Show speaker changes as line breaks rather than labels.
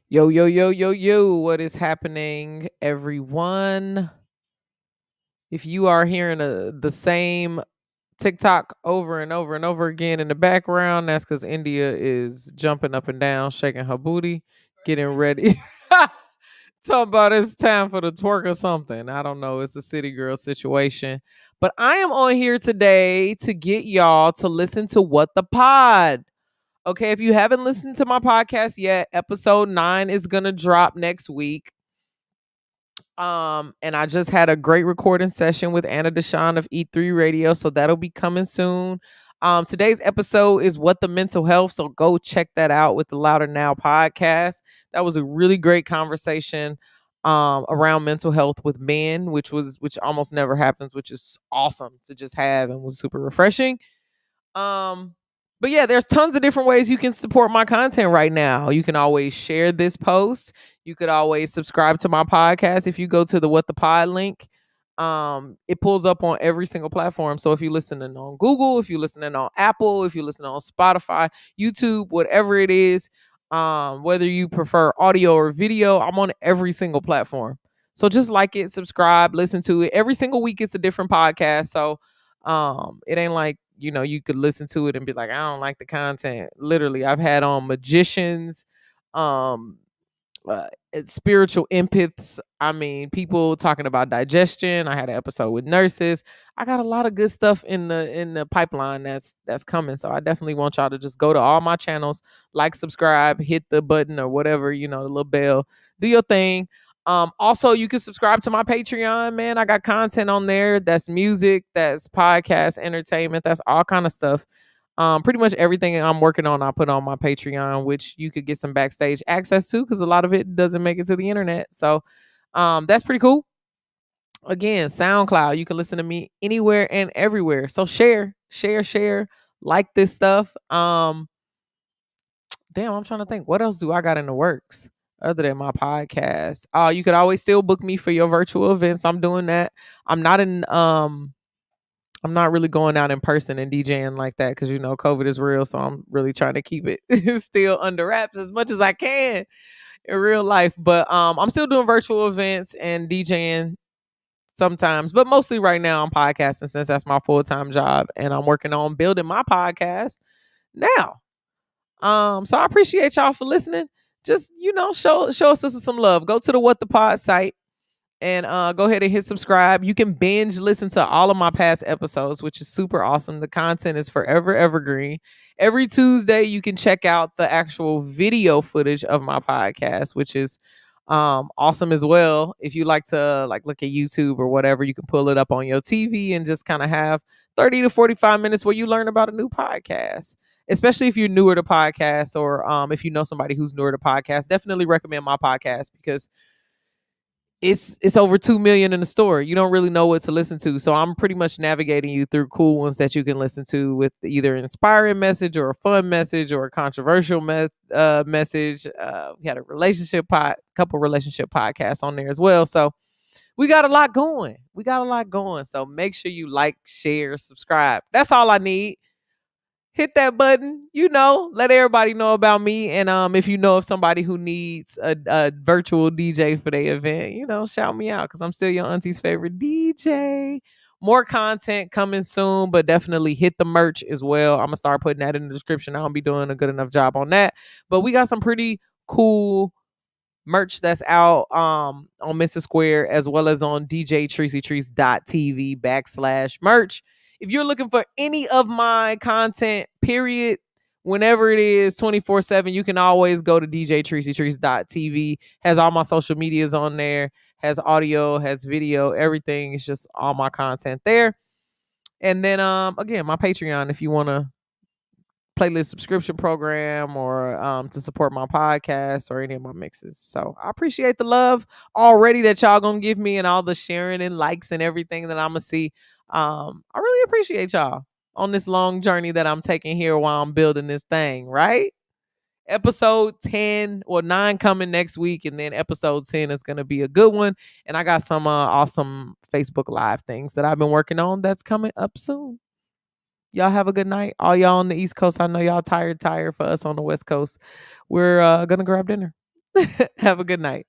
Yo, yo, yo, yo, yo, what is happening, everyone? If you are hearing the same TikTok over and over and over again in the background, that's because India is jumping up and down, shaking her booty, getting ready. Talking about it's time for the twerk or something. I don't know. It's a city girl situation. But I am on here today to get y'all to listen to What the Pod. Okay, if you haven't listened to my podcast yet, episode 9 is gonna drop next week. And I just had a great recording session with Anna Deshawn of E3 Radio, so that'll be coming soon. Today's episode is What the Mental Health, so go check that out with the Louder Now podcast. That was a really great conversation around mental health with men, which almost never happens, which is awesome to just have and was super refreshing. Um, but yeah, there's tons of different ways you can support my content right now. You can always share this post. You could always subscribe to my podcast if you go to the What the Pod link. It pulls up on every single platform. So if you're listening on Google, if you're listening on Apple, if you're listening on Spotify, YouTube, whatever it is, whether you prefer audio or video, I'm on every single platform. So just like it, subscribe, listen to it. Every single week it's a different podcast. So it ain't like, you could listen to it and be like, I don't like the content. Literally, I've had on magicians, um spiritual empaths. I mean, people talking about digestion. I had an episode with nurses. I got a lot of good stuff in the pipeline that's coming. So I definitely want y'all to just go to all my channels, like, subscribe, hit the button or whatever, the little bell. Do your thing. Also, you can subscribe to my Patreon, man. I got content on there. That's music, that's podcast, entertainment, that's all kind of stuff. Pretty much everything I'm working on, I put on my Patreon, which you could get some backstage access to because a lot of it doesn't make it to the internet. So that's pretty cool. Again, SoundCloud, you can listen to me anywhere and everywhere. So share, like this stuff. Damn, I'm trying to think. What else do I got in the works other than my podcast? You could always still book me for your virtual events. I'm doing that. I'm not really going out in person and DJing like that because COVID is real. So I'm really trying to keep it still under wraps as much as I can in real life. But I'm still doing virtual events and DJing sometimes, but mostly right now I'm podcasting since that's my full-time job, and I'm working on building my podcast now. So I appreciate y'all for listening. Just show us some love. Go to the What the Pod site and go ahead and hit subscribe. You can binge listen to all of my past episodes, which is super awesome. The content is forever evergreen. Every Tuesday you can check out the actual video footage of my podcast, which is awesome as well. If you like to look at YouTube or whatever, you can pull it up on your TV and just kind of have 30 to 45 minutes where you learn about a new podcast. Especially if you're newer to podcasts, or if you know somebody who's newer to podcasts, definitely recommend my podcast because it's over 2 million in the store. You don't really know what to listen to. So I'm pretty much navigating you through cool ones that you can listen to with either an inspiring message or a fun message or a controversial message. We had a couple relationship podcasts on there as well. So we got a lot going. So make sure you like, share, subscribe. That's all I need. Hit that button, let everybody know about me. And if you know of somebody who needs a virtual DJ for their event, shout me out because I'm still your auntie's favorite DJ. More content coming soon, but definitely hit the merch as well. I'm gonna start putting that in the description. I don't be doing a good enough job on that, but we got some pretty cool merch that's out on Mrs. Square as well as on djtreasytrees.tv/merch. If you're looking for any of my content, period, whenever it is 24/7, you can always go to djtreasytrees.tv. Has all my social medias on there, has audio, has video, everything. It's just all my content there. And then again, my Patreon, if you want to playlist subscription program or to support my podcast or any of my mixes. So I appreciate the love already that y'all gonna give me and all the sharing and likes and everything that I'm gonna see. I really appreciate y'all on this long journey that I'm taking here while I'm building this thing, right? Episode 10 or 9 coming next week, and then episode 10 is gonna be a good one. And I got some awesome Facebook Live things that I've been working on that's coming up soon. Y'all have a good night. All y'all on the East Coast, I know y'all tired. For us on the West Coast, we're gonna grab dinner. Have a good night.